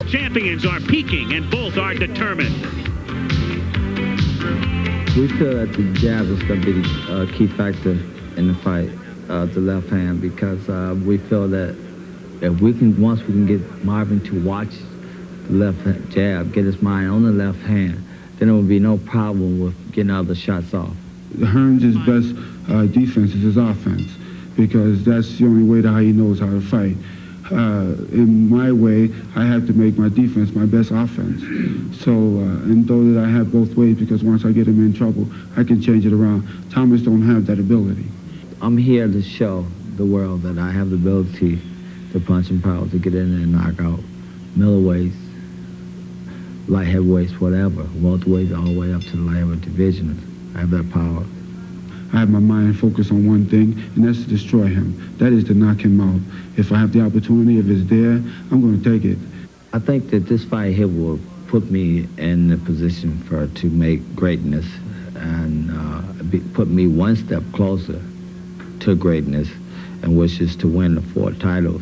Champions are peaking and both are determined. We feel that the jab is going to be the key factor in the fight, the left hand, because we feel that if once we can get Marvin to watch the left jab, get his mind on the left hand, then there will be no problem with getting other shots off. Hearns' best defense is his offense, because that's the only way that he knows how to fight. In my way, I have to make my defense my best offense. So, and though that I have both ways, because once I get him in trouble, I can change it around. Thomas don't have that ability. I'm here to show the world that I have the ability to punch and power, to get in there and knock out middleweights, light heavyweights, whatever, welterweights, all the way up to the light heavyweight division. I have that power. I have my mind focused on one thing, and that's to destroy him. That is to knock him out. If I have the opportunity, if it's there, I'm going to take it. I think that this fight here will put me in the position to make greatness and put me one step closer to greatness, and which is to win the 4 titles.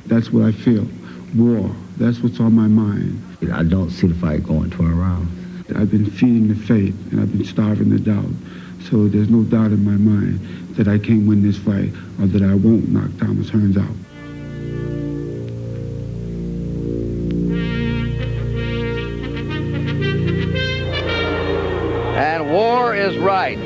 That's what I feel. War. That's what's on my mind. I don't see the fight going 12 rounds. I've been feeding the faith, and I've been starving the doubt. So there's no doubt in my mind that I can't win this fight, or that I won't knock Thomas Hearns out. And war is right.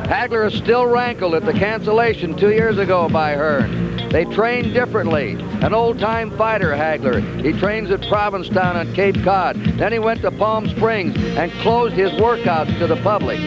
Hagler is still rankled at the cancellation 2 years ago by Hearns. They train differently. An old-time fighter, Hagler. He trains at Provincetown on Cape Cod. Then he went to Palm Springs and closed his workouts to the public.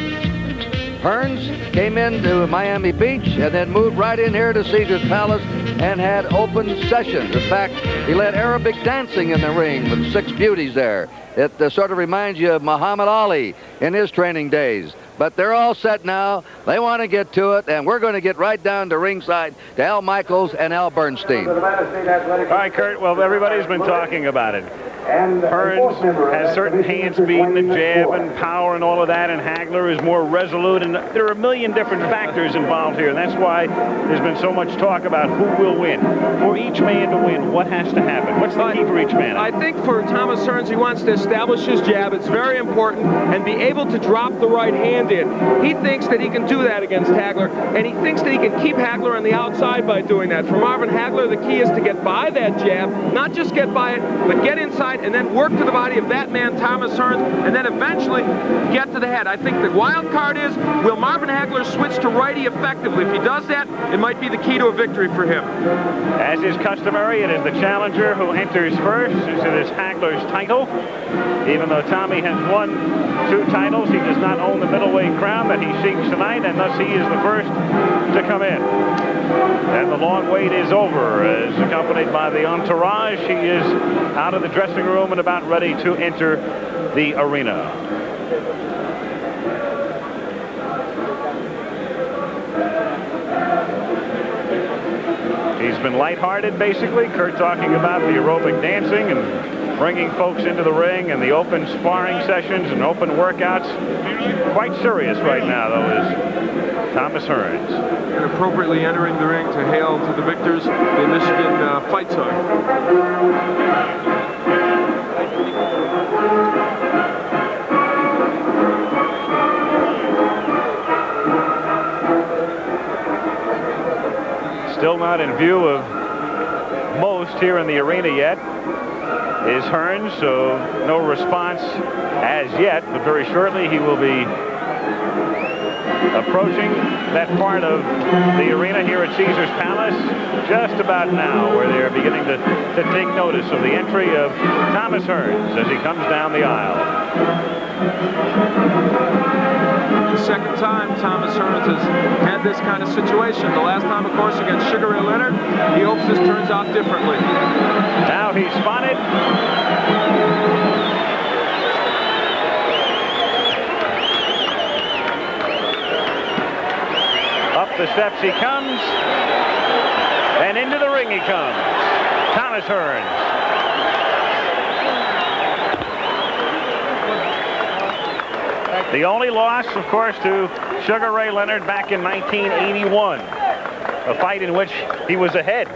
Hearns came into Miami Beach and then moved right in here to Caesar's Palace and had open sessions. In fact, he led Arabic dancing in the ring with 6 beauties there. It sort of reminds you of Muhammad Ali in his training days. But they're all set now. They want to get to it, and we're going to get right down to ringside to Al Michaels and Al Bernstein. All right, Kurt, well, everybody's been talking about it. Hearns has certain hand speed and the jab and power and all of that, and Hagler is more resolute, and there are a million different factors involved here, and that's why there's been so much talk about who will win. For each man to win, what has to happen? What's the key for each man? I think for Thomas Hearns, he wants to establish his jab. It's very important, and be able to drop the right hand in. He thinks that he can do that against Hagler, and he thinks that he can keep Hagler on the outside by doing that. For Marvin Hagler, the key is to get by that jab, not just get by it, but get inside and then work to the body of that man, Thomas Hearns, and then eventually get to the head. I think the wild card is, will Marvin Hagler switch to righty effectively? If he does that, it might be the key to a victory for him. As is customary, it is the challenger who enters first. It is Hagler's title. Even though Tommy has won 2 titles, he does not own the middleweight crown that he seeks tonight, and thus he is the first to come in. And the long wait is over, as accompanied by the entourage. He is out of the dressing room and about ready to enter the arena. He's been lighthearted, basically. Kurt talking about the aerobic dancing and bringing folks into the ring and the open sparring sessions and open workouts. Quite serious right now, though, is Thomas Hearns. And appropriately entering the ring to hail to the victors, the Michigan Fight Song. Still not in view of most here in the arena yet is Hearns, so no response as yet, but very shortly he will be approaching that part of the arena here at Caesar's Palace just about now, where they're beginning to take notice of the entry of Thomas Hearns as he comes down the aisle. The second time Thomas Hearns has had this kind of situation. The last time, of course, against Sugar Ray Leonard. He hopes this turns out differently. Now he's spotted. Up the steps he comes, and into the ring he comes. Thomas Hearns. The only loss, of course, to Sugar Ray Leonard back in 1981, a fight in which he was ahead.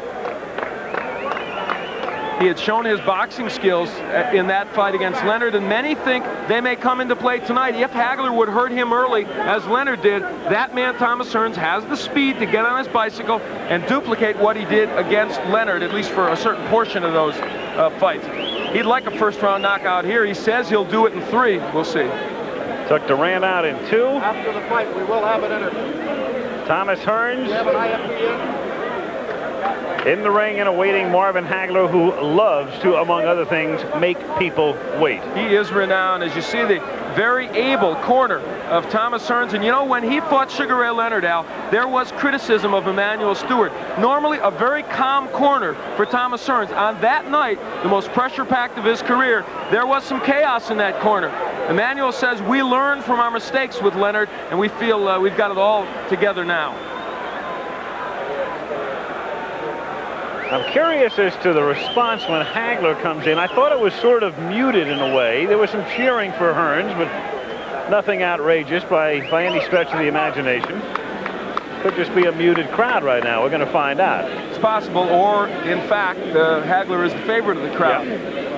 He had shown his boxing skills in that fight against Leonard, and many think they may come into play tonight. If Hagler would hurt him early, as Leonard did, that man, Thomas Hearns, has the speed to get on his bicycle and duplicate what he did against Leonard, at least for a certain portion of those fights. He'd like a first-round knockout here. He says he'll do it in 3. We'll see. Took Duran out in 2. After the fight, we will have an interview. Thomas Hearns We have an IFBN. in the ring and awaiting Marvin Hagler, who loves to, among other things, make people wait. He is renowned. As you see, the very able corner of Thomas Hearns. And you know, when he fought Sugar Ray Leonard, Al, there was criticism of Emmanuel Stewart. Normally a very calm corner for Thomas Hearns. On that night, the most pressure-packed of his career, there was some chaos in that corner. Emmanuel says, we learned from our mistakes with Leonard, and we feel we've got it all together now. I'm curious as to the response when Hagler comes in. I thought it was sort of muted in a way. There was some cheering for Hearns, but nothing outrageous by any stretch of the imagination. Could just be a muted crowd right now. We're going to find out. It's possible, or in fact, Hagler is the favorite of the crowd. Yeah.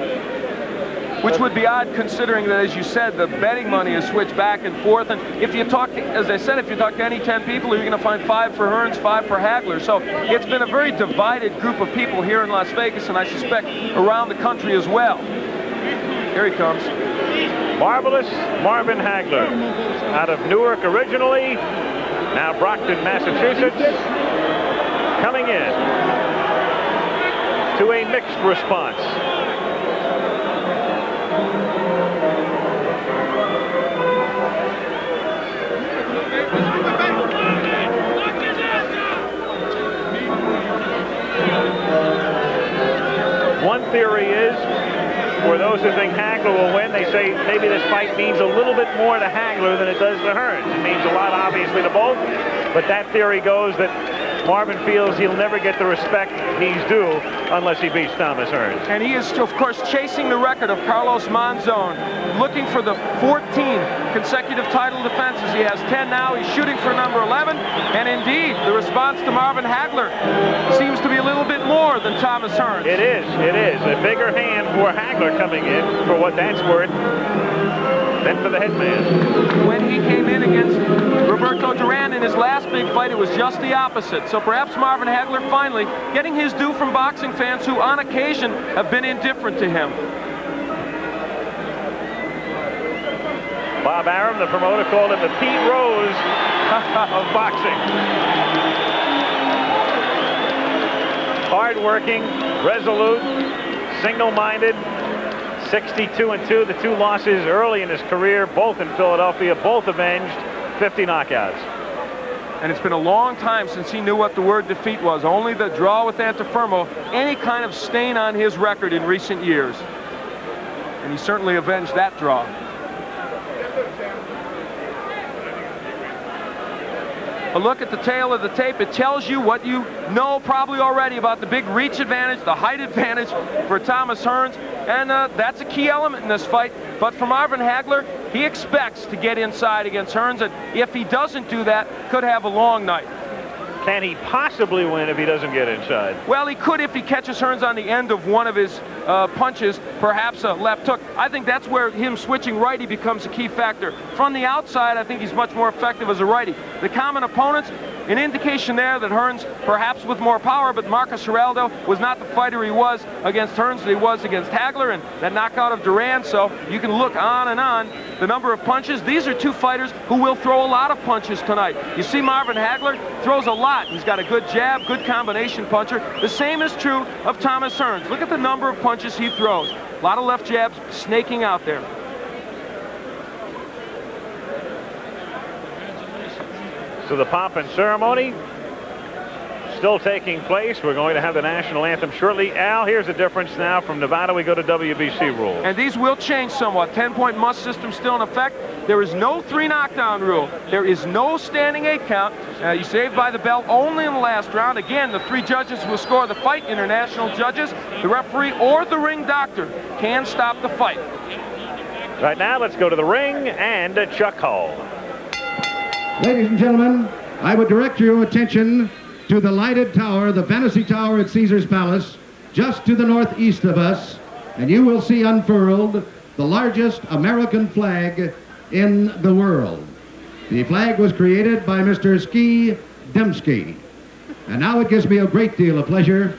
Which would be odd, considering that, as you said, the betting money is switched back and forth. And if you talk, as I said, if you talk to any 10 people, you're going to find 5 for Hearns, 5 for Hagler. So it's been a very divided group of people here in Las Vegas, and I suspect around the country as well. Here he comes. Marvelous Marvin Hagler, out of Newark originally, now Brockton, Massachusetts, coming in to a mixed response. One theory is, for those who think Hagler will win, they say maybe this fight means a little bit more to Hagler than it does to Hearns. It means a lot, obviously, to both, but that theory goes that Marvin feels he'll never get the respect he's due unless he beats Thomas Hearns. And he is, of course, chasing the record of Carlos Monzon, looking for the 14 consecutive title defenses. He has 10 now. He's shooting for number 11. And indeed, the response to Marvin Hagler seems to be a little bit more than Thomas Hearns. It is. It is. A bigger hand for Hagler coming in, for what that's worth, than for the headman. When he came in against Roberto Duran in his last big fight, it was just the opposite. So perhaps Marvin Hagler finally getting his due from boxing fans who on occasion have been indifferent to him. Bob Arum, the promoter, called him the Pete Rose of boxing. Hard-working, resolute, single-minded, 62-2. The 2 losses early in his career, both in Philadelphia, both avenged, 50 knockouts. And it's been a long time since he knew what the word defeat was. Only the draw with Antifermo, any kind of stain on his record in recent years. And he certainly avenged that draw. A look at the tail of the tape, it tells you what you know probably already about the big reach advantage, the height advantage for Thomas Hearns, and that's a key element in this fight. But for Marvin Hagler, he expects to get inside against Hearns, and if he doesn't do that, could have a long night. Can he possibly win if he doesn't get inside? Well, he could if he catches Hearns on the end of one of his punches, perhaps a left hook. I think that's where him switching righty becomes a key factor. From the outside, I think he's much more effective as a righty. The common opponents, an indication there that Hearns, perhaps with more power, but Marcus Geraldo was not the fighter he was against Hearns that he was against Hagler, and that knockout of Duran. So you can look on and on. The number of punches, these are 2 fighters who will throw a lot of punches tonight. You see Marvin Hagler throws a lot. He's got a good jab, good combination puncher. The same is true of Thomas Hearns. Look at the number of punches he throws. A lot of left jabs snaking out there. So the pomp and ceremony still taking place. We're going to have the national anthem shortly. Al, here's the difference now. From Nevada, we go to WBC rules. And these will change somewhat. 10-point must system still in effect. There is no 3 knockdown rule. There is no standing 8 count. You saved by the bell only in the last round. Again, the 3 judges will score the fight. International judges, the referee, or the ring doctor can stop the fight. Right now, let's go to the ring and Chuck Hull. Ladies and gentlemen, I would direct your attention to the lighted tower, the Fantasy Tower at Caesar's Palace, just to the northeast of us, and you will see unfurled the largest American flag in the world. The flag was created by Mr. Ski Dembski. And now it gives me a great deal of pleasure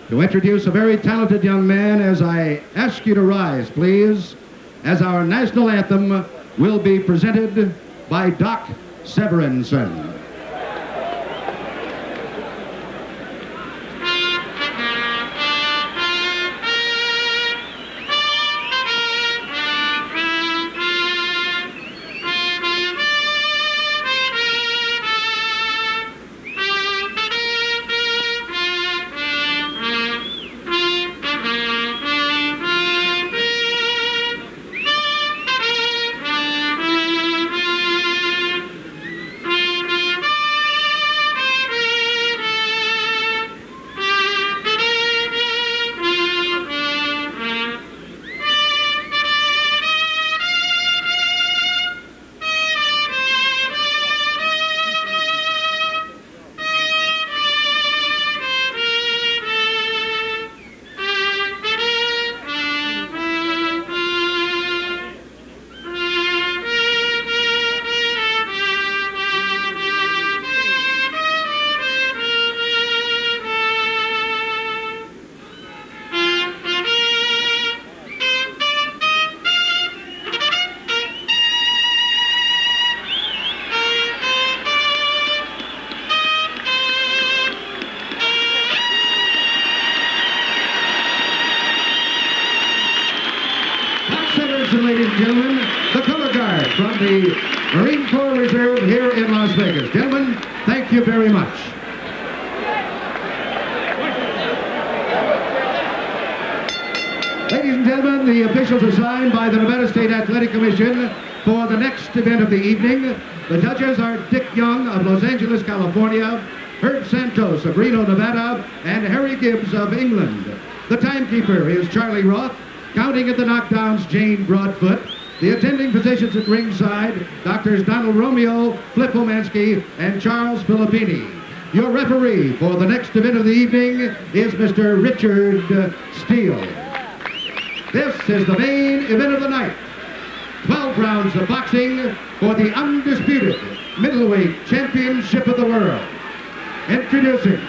to introduce a very talented young man as I ask you to rise, please, as our national anthem will be presented by Doc Severinsen. Ladies and gentlemen, the color guard from the Marine Corps Reserve here in Las Vegas. Gentlemen, thank you very much. Ladies and gentlemen, the officials assigned by the Nevada State Athletic Commission for the next event of the evening. The judges are Dick Young of Los Angeles, California, Herb Santos of Reno, Nevada, and Harry Gibbs of England. The timekeeper is Charlie Roth. Counting at the knockdowns, Jane Broadfoot. The attending physicians at ringside, Doctors Donald Romeo, Flip Omansky, and Charles Filippini. Your referee for the next event of the evening is Mr. Richard Steele. This is the main event of the night. 12 rounds of boxing for the undisputed middleweight championship of the world. Introducing,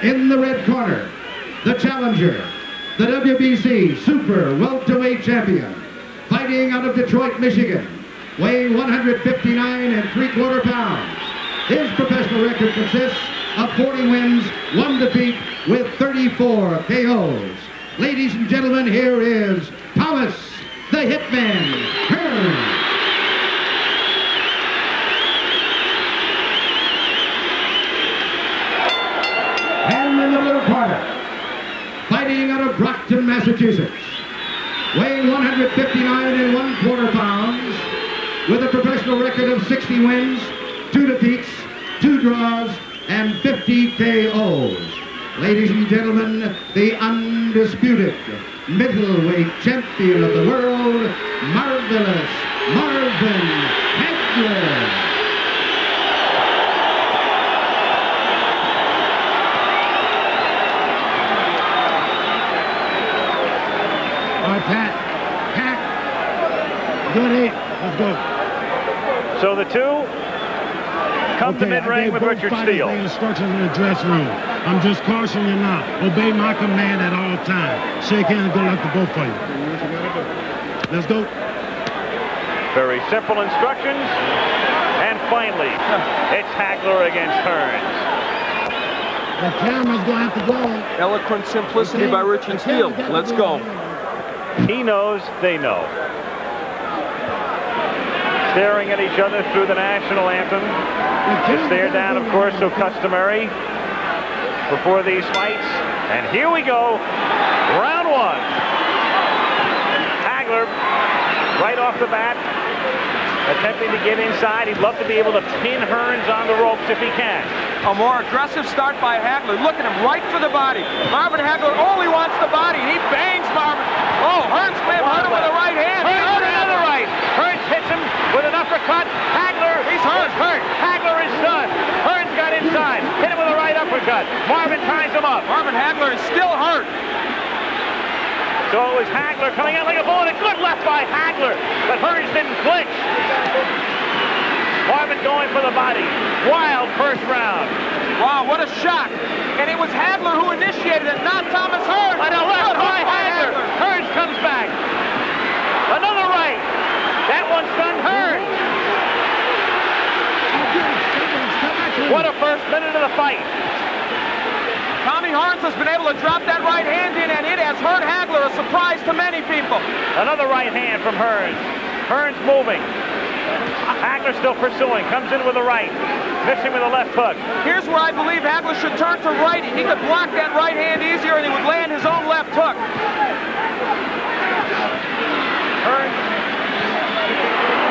in the red corner, the challenger, the WBC Super Welterweight Champion, fighting out of Detroit, Michigan, weighing 159 3/4 pounds. His professional record consists of 40 wins, 1 defeat, with 34 KOs. Ladies and gentlemen, here is Thomas the Hitman Hearns. And in the blue corner, fighting out of Brockton, Massachusetts, weighing 159 1/4 pounds, with a professional record of 60 wins, 2 defeats, 2 draws, and 50 KOs. Ladies and gentlemen, the undisputed middleweight champion of the world, Marvelous Marvin Hagler. Good 8. Let's go. So the two come to mid-ring with Richard Steele. Instructions in the dressing room. I'm just cautioning you now. Obey my command at all times. Shake hands and go let the go for you. Let's go. Very simple instructions. And finally, it's Hagler against Hearns. The camera's going to have to go. Eloquent simplicity by Richard Steele. Let's go. He knows, they know. Staring at each other through the national anthem. To stare down, of course, so customary before these fights. And here we go. Round 1. Hagler, right off the bat, attempting to get inside. He'd love to be able to pin Hearns on the ropes if he can. A more aggressive start by Hagler. Look at him, right for the body. Marvin Hagler only wants the body. He bangs Marvin. Oh, Hearns may have hurt him with a right hand. Hearns another right. Hearns hits him with an uppercut. Hagler, he's hurt. Hagler is done. Hearns got inside. Hit him with a right uppercut. Marvin ties him up. Marvin Hagler is still hurt. So it was Hagler coming out like a bullet. A good left by Hagler, but Hearns didn't flinch. Marvin going for the body. Wild first round. Wow, what a shock. And it was Hagler who initiated it, not Thomas Hearns. And a left by Hagler. Hearns comes back. Another right. That one stunned Hearns. What a first minute of the fight. Tommy Hearns has been able to drop that right hand in, and it has hurt Hagler, a surprise to many people. Another right hand from Hearns. Hearns moving. Hagler still pursuing. Comes in with a right. Missing with a left hook. Here's where I believe Hagler should turn to right. He could block that right hand easier, and he would land his own left hook. Hearns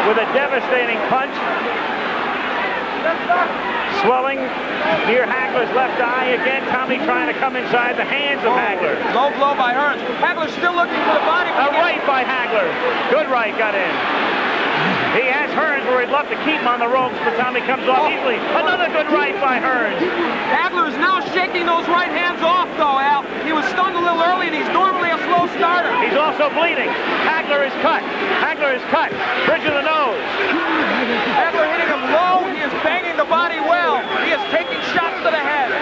with a devastating punch. Swelling near Hagler's left eye. Again, Tommy trying to come inside the hands of Hagler. Low blow by Hearns. Hagler still looking for the body. A right by Hagler. Good right got in. He has Hearns where he'd love to keep him on the ropes, but Tommy comes off easily. Another good right by Hearns. Hagler is now shaking those right hands off, though, Al. He was stunned a little early, and he's normally a slow starter. He's also bleeding. Hagler is cut. Hagler is cut. Bridge of the nose. Hagler hitting him low. He is banging the body well. He is taking shots to the head.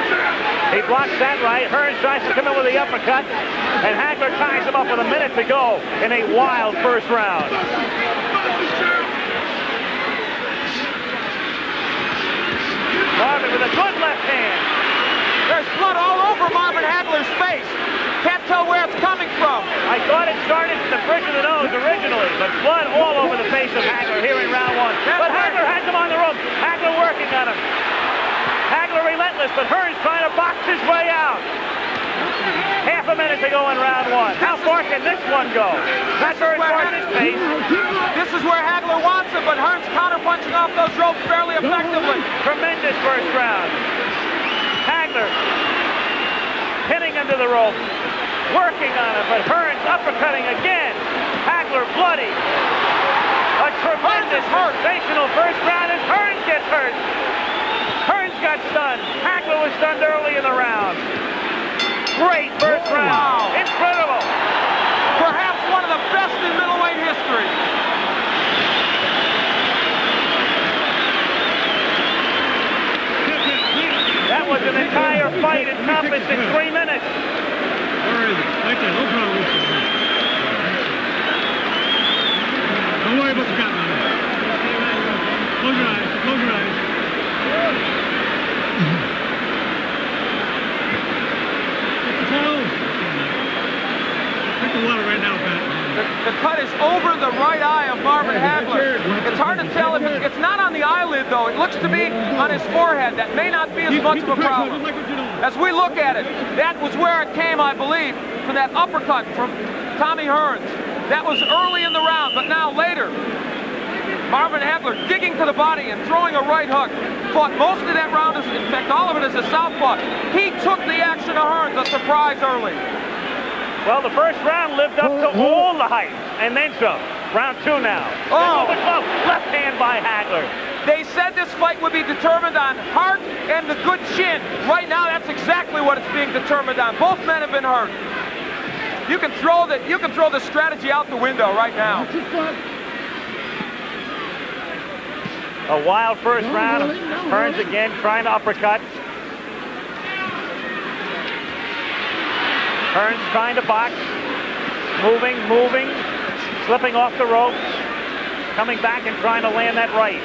He blocks that right. Hearns tries to come in with the uppercut, and Hagler ties him up with a minute to go in a wild first round. Marvin with a good left hand. There's blood all over Marvin Hagler's face. Can't tell where it's coming from. I thought it started at the bridge of the nose originally, but blood all over the face of Hagler here in round one. But Hagler has him on the rope. Hagler working on him. Hagler relentless, but Hearns trying to box his way out. Half a minute to go in round one. How far can this one go? That's very far in his face. This is where Hagler wants it, but Hearns counterpunching off those ropes fairly effectively. Tremendous first round. Hagler pinning him to the rope, working on him, but Hearns uppercutting again. Hagler bloody. A tremendous sensational first round, and Hearns gets hurt. Hearns got stunned. Hagler was stunned early in the round. Great first round. Wow. Incredible. Perhaps one of the best in middleweight history. That was an entire fight encompassed in 3 minutes. Where is it? Right there. No problem. Don't worry about the cut, man. Close your eyes. Close your eyes. Drink the water right now, Pat. The cut is over the right eye of Marvin Hagler. It's hard to tell if it's not on the eyelid, though. It looks to be on his forehead. That may not be as much of a problem. As we look at it, that was where it came, I believe, from that uppercut from Tommy Hearns. That was early in the round, but now later, Marvin Hagler digging to the body and throwing a right hook. Fought most of that round, in fact, all of it as a southpaw. He took the action of Hearns, a surprise early. Well, the first round lived up to all the hype, and then some. Round two now. Oh! Left hand by Hagler. They said this fight would be determined on heart and the good chin. Right now, that's exactly what it's being determined on. Both men have been hurt. You can throw the strategy out the window right now. A wild first round. Hearns again trying to uppercut. Hearns trying to box. Moving. Slipping off the ropes. Coming back and trying to land that right.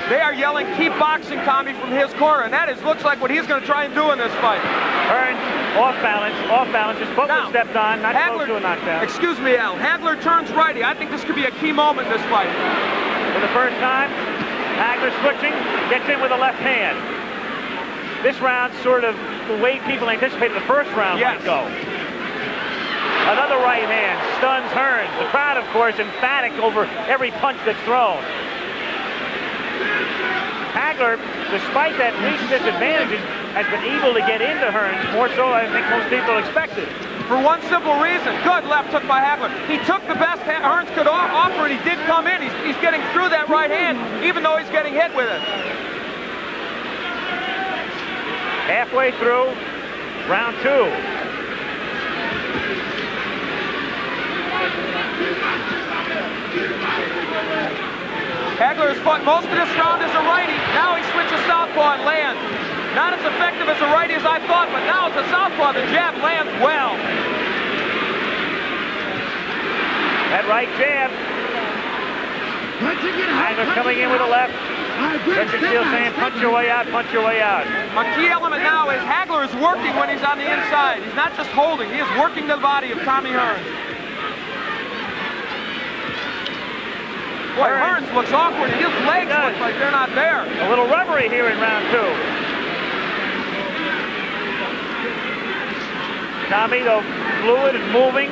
They are yelling, keep boxing, Tommy, from his corner, and that looks like what he's going to try and do in this fight. Hearns off balance, his foot was stepped on, not close to a knockdown. Excuse me, Al. Hagler turns righty. I think this could be a key moment in this fight. For the first time, Hagler switching, gets in with a left hand. This round sort of the way people anticipated the first round might go. Another right hand stuns Hearns. The crowd, of course, emphatic over every punch that's thrown. Hagler, despite that reach disadvantages, has been able to get into Hearns more so than I think most people expected. For one simple reason, good left hook by Hagler. He took the best Hearns could offer, and he did come in. He's getting through that right hand, even though he's getting hit with it. Halfway through, round 2. Hagler has fought most of this round as a righty. Now he switches southpaw and lands. Not as effective as a righty as I thought, but now as a southpaw, the jab lands well. That right jab. Hagler coming in with a left. Richard Steele saying, punch your way out, punch your way out. A key element now is Hagler is working when he's on the inside. He's not just holding, he is working the body of Tommy Hearns. Boy, Hearns looks awkward. His legs look like they're not there. A little rubbery here in round 2. Tommy, though, fluid and moving.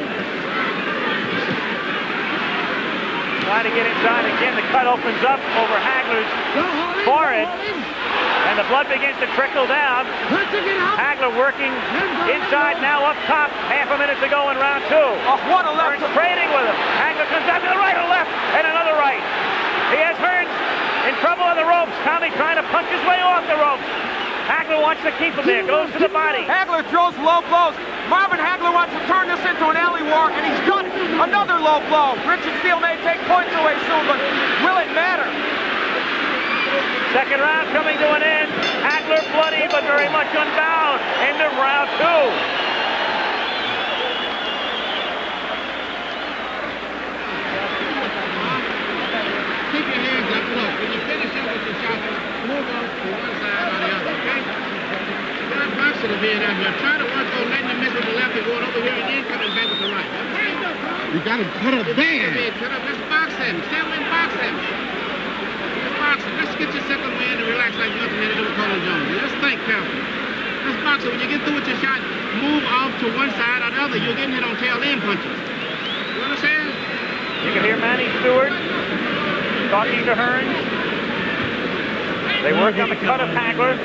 Trying to get inside again. The cut opens up over Hagler's forehead. And the blood begins to trickle down. Hagler working inside, now up top. Half a minute to go in round 2. Oh, what a left. Hearns trading with him. Hagler comes out to the right, a left, and another right. He has Hearns in trouble on the ropes. Tommy trying to punch his way off the ropes. Hagler wants to keep him there, goes to the body. Hagler throws low blows. Marvin Hagler wants to turn this into an alley war, and he's done it. Another low blow. Richard Steele may take points away soon, but will it matter? Second round coming to an end. Hagler bloody, but very much unbound. End of round 2. Keep your hands up. Look, when you finish up with the shot, move off to one side or the other, okay? You got boxing to be in here. Try to work on letting him miss with the left and going over here and then coming back with the right. You got to cut up there. Cut up. Let's box him. Stay away and box him. Let's get your second win and relax like nothing had to do with Colin Jones. Let's think carefully. Let's box it. When you get through with your shot, move off to one side or the other. You're getting hit on tail end punches. You understand? You can hear Manny Stewart talking to Hearns. They work on the cut of Hagler.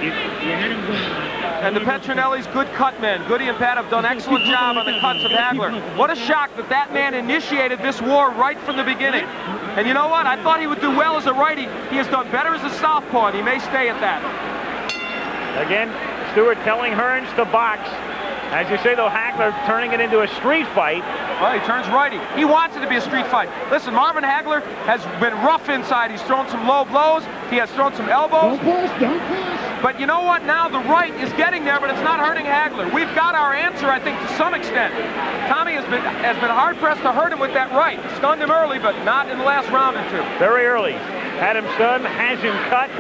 And the Petronelli's good cut men. Goody and Pat have done an excellent job on the cuts of Hagler. What a shock that that man initiated this war right from the beginning. And you know what? I thought he would do well as a righty. He has done better as a southpaw, and he may stay at that. Again, Stewart telling Hearns to box. As you say, though, Hagler turning it into a street fight. Well, he turns righty. He wants it to be a street fight. Listen, Marvin Hagler has been rough inside. He's thrown some low blows. He has thrown some elbows. Don't push. But you know what? Now the right is getting there, but it's not hurting Hagler. We've got our answer, I think, to some extent. Tommy has been hard-pressed to hurt him with that right. Stunned him early, but not in the last round or two. Very early. Had him stunned, has him cut.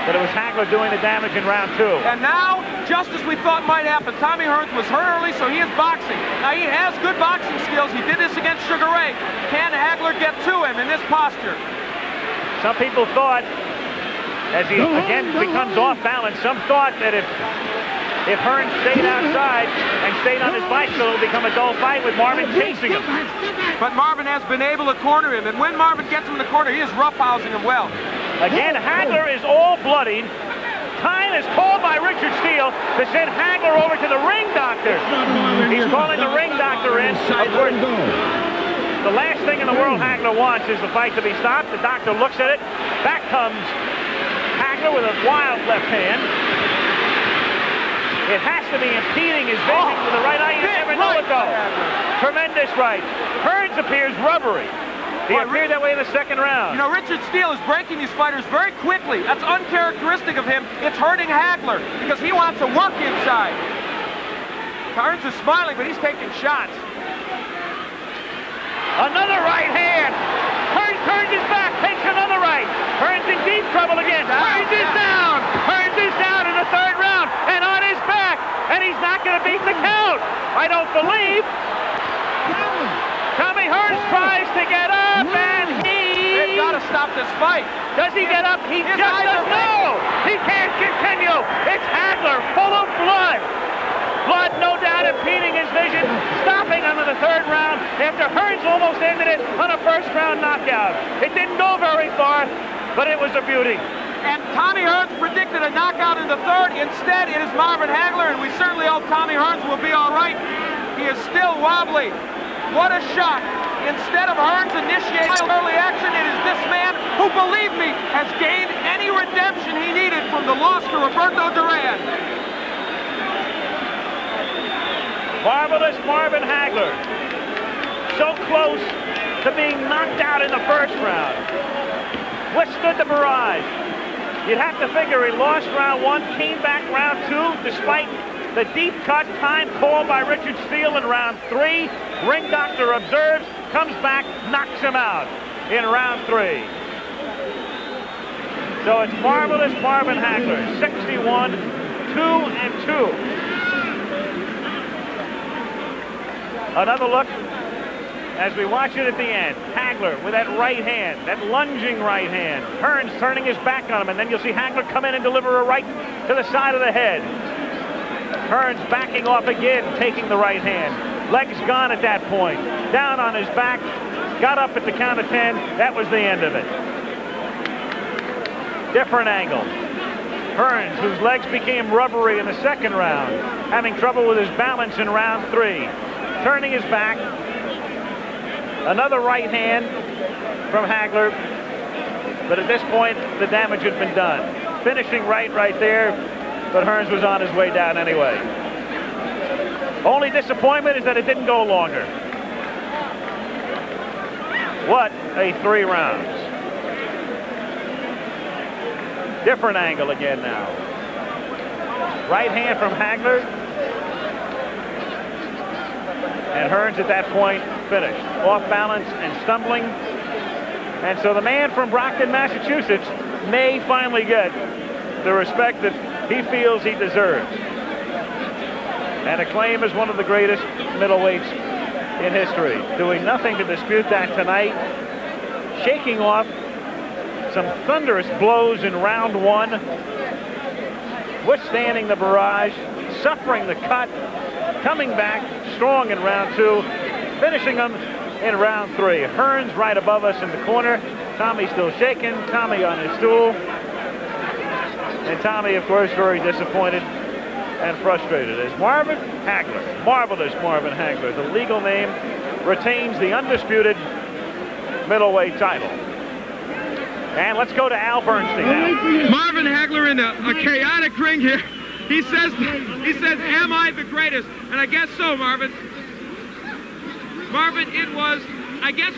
But it was Hagler doing the damage in round 2. And now, just as we thought might happen, Tommy Hearns was hurt early, so he is boxing. Now, he has good boxing skills. He did this against Sugar Ray. Can Hagler get to him in this posture? Some people thought, as he again becomes off balance, some thought that if Hearns stayed outside and stayed on his bicycle, it would become a dull fight with Marvin chasing him. But Marvin has been able to corner him, and when Marvin gets him in the corner, he is roughhousing him well. Again, Hagler is all bloodied. Time is called by Richard Steele to send Hagler over to the ring doctor. He's calling the ring doctor in. Of course, the last thing in the world Hagler wants is the fight to be stopped. The doctor looks at it. Back comes Hagler with a wild left hand. It has to be impeding his vision with the right eye. You never know it, though. Tremendous right. Hearns appears rubbery. He appeared that way in the second round. You know, Richard Steele is breaking these fighters very quickly. That's uncharacteristic of him. It's hurting Hagler because he wants to work inside. Hearns is smiling, but he's taking shots. Another right hand. Hearns turns his back, takes another right. Hearns in deep trouble again. Hearns is down. Hearns is down in the third round and on his back. And he's not going to beat the count. I don't believe. Tommy Hearns tries to get up, and They've got to stop this fight. Does he get up? He just doesn't know. He can't continue. It's Hagler, full of blood. Blood, no doubt, impeding his vision, stopping him in the third round after Hearns almost ended it on a first-round knockout. It didn't go very far, but it was a beauty. And Tommy Hearns predicted a knockout in the third. Instead, it is Marvin Hagler, and we certainly hope Tommy Hearns will be all right. He is still wobbly. What a shock. Instead of Hearns initiating early action, it is this man who, believe me, has gained any redemption he needed from the loss to Roberto Duran. Marvelous Marvin Hagler. So close to being knocked out in the first round. Withstood the barrage. You'd have to figure he lost round 1, came back round 2, despite the deep cut time called by Richard Steele in round 3. Ring doctor observes, comes back, knocks him out in round 3. So it's Marvelous Marvin Hagler, 61, 2-2. Another look as we watch it at the end. Hagler with that right hand, that lunging right hand. Hearns turning his back on him, and then you'll see Hagler come in and deliver a right to the side of the head. Hearns backing off again, taking the right hand. Legs gone at that point. Down on his back, got up at the count of 10. That was the end of it. Different angle. Hearns, whose legs became rubbery in the second round, having trouble with his balance in round 3. Turning his back. Another right hand from Hagler. But at this point, the damage had been done. Finishing right there, but Hearns was on his way down anyway. Only disappointment is that it didn't go longer. What a 3 rounds. Different angle again now. Right hand from Hagler. And Hearns at that point finished. Off balance and stumbling. And so the man from Brockton, Massachusetts may finally get the respect that he feels he deserves. And acclaim as one of the greatest middleweights in history. Doing nothing to dispute that tonight. Shaking off some thunderous blows in round 1. Withstanding the barrage. Suffering the cut. Coming back strong in round 2. Finishing them in round 3. Hearns right above us in the corner. Tommy still shaking. Tommy on his stool. And Tommy, of course, very disappointed and frustrated as Marvin Hagler, Marvelous Marvin Hagler, the legal name, retains the undisputed middleweight title. And let's go to Al Bernstein now. Marvin Hagler in a chaotic ring here. He says, am I the greatest? And I guess so, Marvin. Marvin, it was, I guess,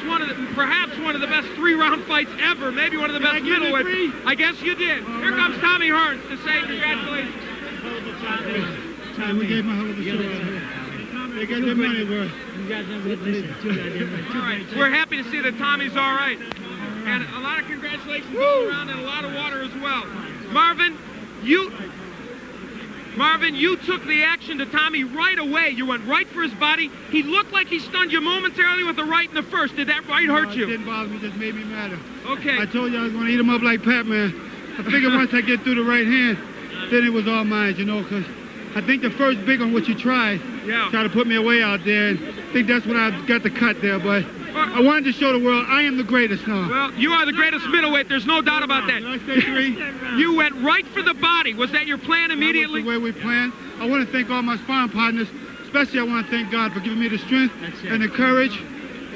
perhaps one of the best 3-round fights ever, maybe one of the best middleweights. I guess you did. Here comes Tommy Hearns to say congratulations. We gave him a hell of a show. They got their money worth. All right, we're happy to see that Tommy's all right. And a lot of congratulations all around and a lot of water as well. Marvin, you took the action to Tommy right away. You went right for his body. He looked like he stunned you momentarily with the right in the first. Did that right hurt you? It didn't bother me. It just made me madder. Okay. I told you I was going to eat him up like Pac-Man. I figured once I get through the right hand, then it was all mine, you know, because I think the first big one, what you tried to put me away out there, and I think that's when I got the cut there, but I wanted to show the world I am the greatest now. Well, you are the greatest middleweight. There's no doubt about that. Did I say 3? You went right for the body. Was that your plan immediately? That was the way we planned. I want to thank all my sparring partners. Especially I want to thank God for giving me the strength and the courage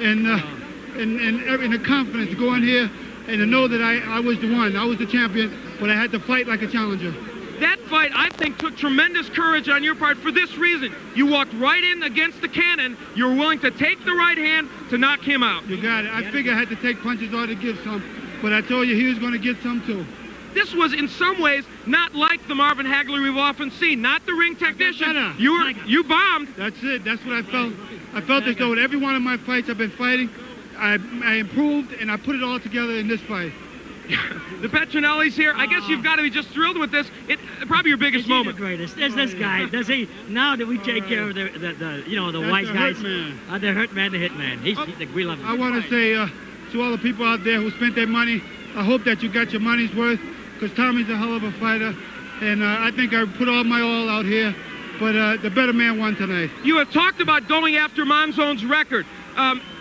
and the confidence to go in here and to know that I was the one. I was the champion, but I had to fight like a challenger. That fight, I think, took tremendous courage on your part for this reason. You walked right in against the cannon. You were willing to take the right hand to knock him out. You got it. I figured I had to take punches or to give some, but I told you he was going to get some too. This was, in some ways, not like the Marvin Hagler we've often seen. Not the ring technician. You bombed. That's it. That's what I felt. I felt as though in every one of my fights I've been fighting, I improved, and I put it all together in this fight. The Petronelli's here. I guess you've got to be just thrilled with this. Probably your biggest moment. The greatest. There's this guy. Does he? Now that we take care of the wise guys, the hurt man, the hit man. We love him. I want to say to all the people out there who spent their money, I hope that you got your money's worth, because Tommy's a hell of a fighter, and I think I put all my all out here. But the better man won tonight. You have talked about going after Monzone's record.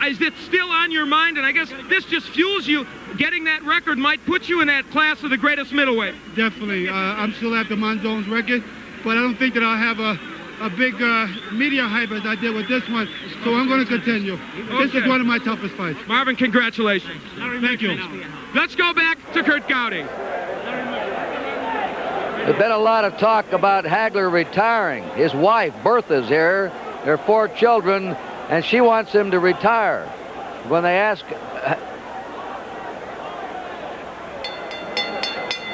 Is it still on your mind? And I guess this just fuels you. Getting that record might put you in that class of the greatest middleweight. Definitely. I'm still after Monzone's record, but I don't think that I'll have a big media hype as I did with this one, so I'm going to continue. Okay. This is one of my toughest fights. Marvin, congratulations. Thank you. Let's go back to Kurt Gowdy. There's been a lot of talk about Hagler retiring. His wife, Bertha's here, their 4 children, and she wants him to retire. When they ask...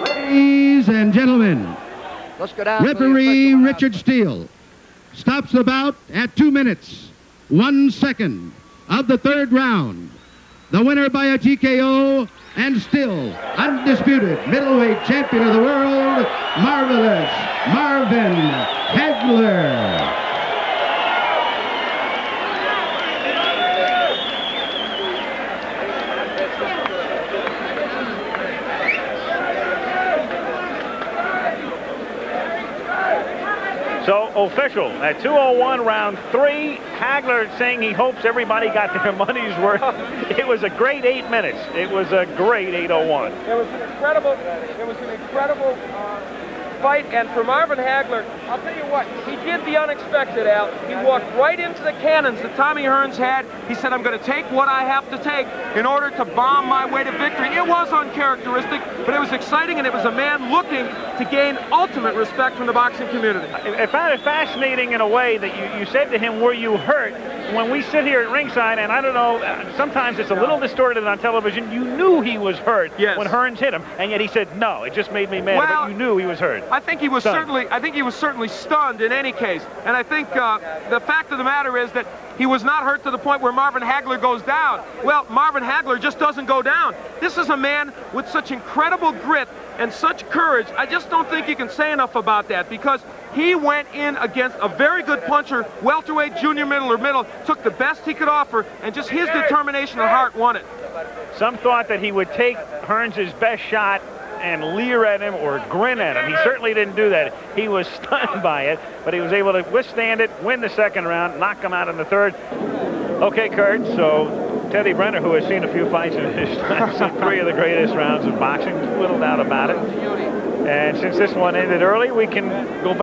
Ladies and gentlemen, let's go down. Referee Richard Steele stops the bout at 2 minutes, 1 second of the 3rd round. The winner by a TKO and still undisputed middleweight champion of the world, Marvelous Marvin Hagler. So official at 2:01, round 3. Hagler saying he hopes everybody got their money's worth. It was a great 8 minutes. It was a great 8:01. It was an incredible fight, and for Marvin Hagler, I'll tell you what, he did the unexpected, Al. He walked right into the cannons that Tommy Hearns had. He said, I'm going to take what I have to take in order to bomb my way to victory. It was uncharacteristic, but it was exciting, and it was a man looking to gain ultimate respect from the boxing community. I found it fascinating in a way that you said to him, were you hurt? When we sit here at ringside, and I don't know, sometimes it's a little distorted on television, you knew he was hurt when Hearns hit him, and yet he said, no, it just made me mad, but you knew he was hurt. I think he was certainly stunned in any case, and I think the fact of the matter is that he was not hurt to the point where Marvin Hagler goes down. Well, Marvin Hagler just doesn't go down. This is a man with such incredible grit and such courage. I just don't think you can say enough about that, because he went in against a very good puncher, welterweight, junior middle, or middle, took the best he could offer, and just his determination and heart won it. Some thought that he would take Hearns' best shot and leer at him or grin at him. He certainly didn't do that. He was stunned by it, but he was able to withstand it, win the 2nd round, knock him out in the 3rd. Okay, Kurt, so Teddy Brenner, who has seen a few fights in his time, seen 3 of the greatest rounds of boxing, little doubt about it. And since this one ended early, we can go back.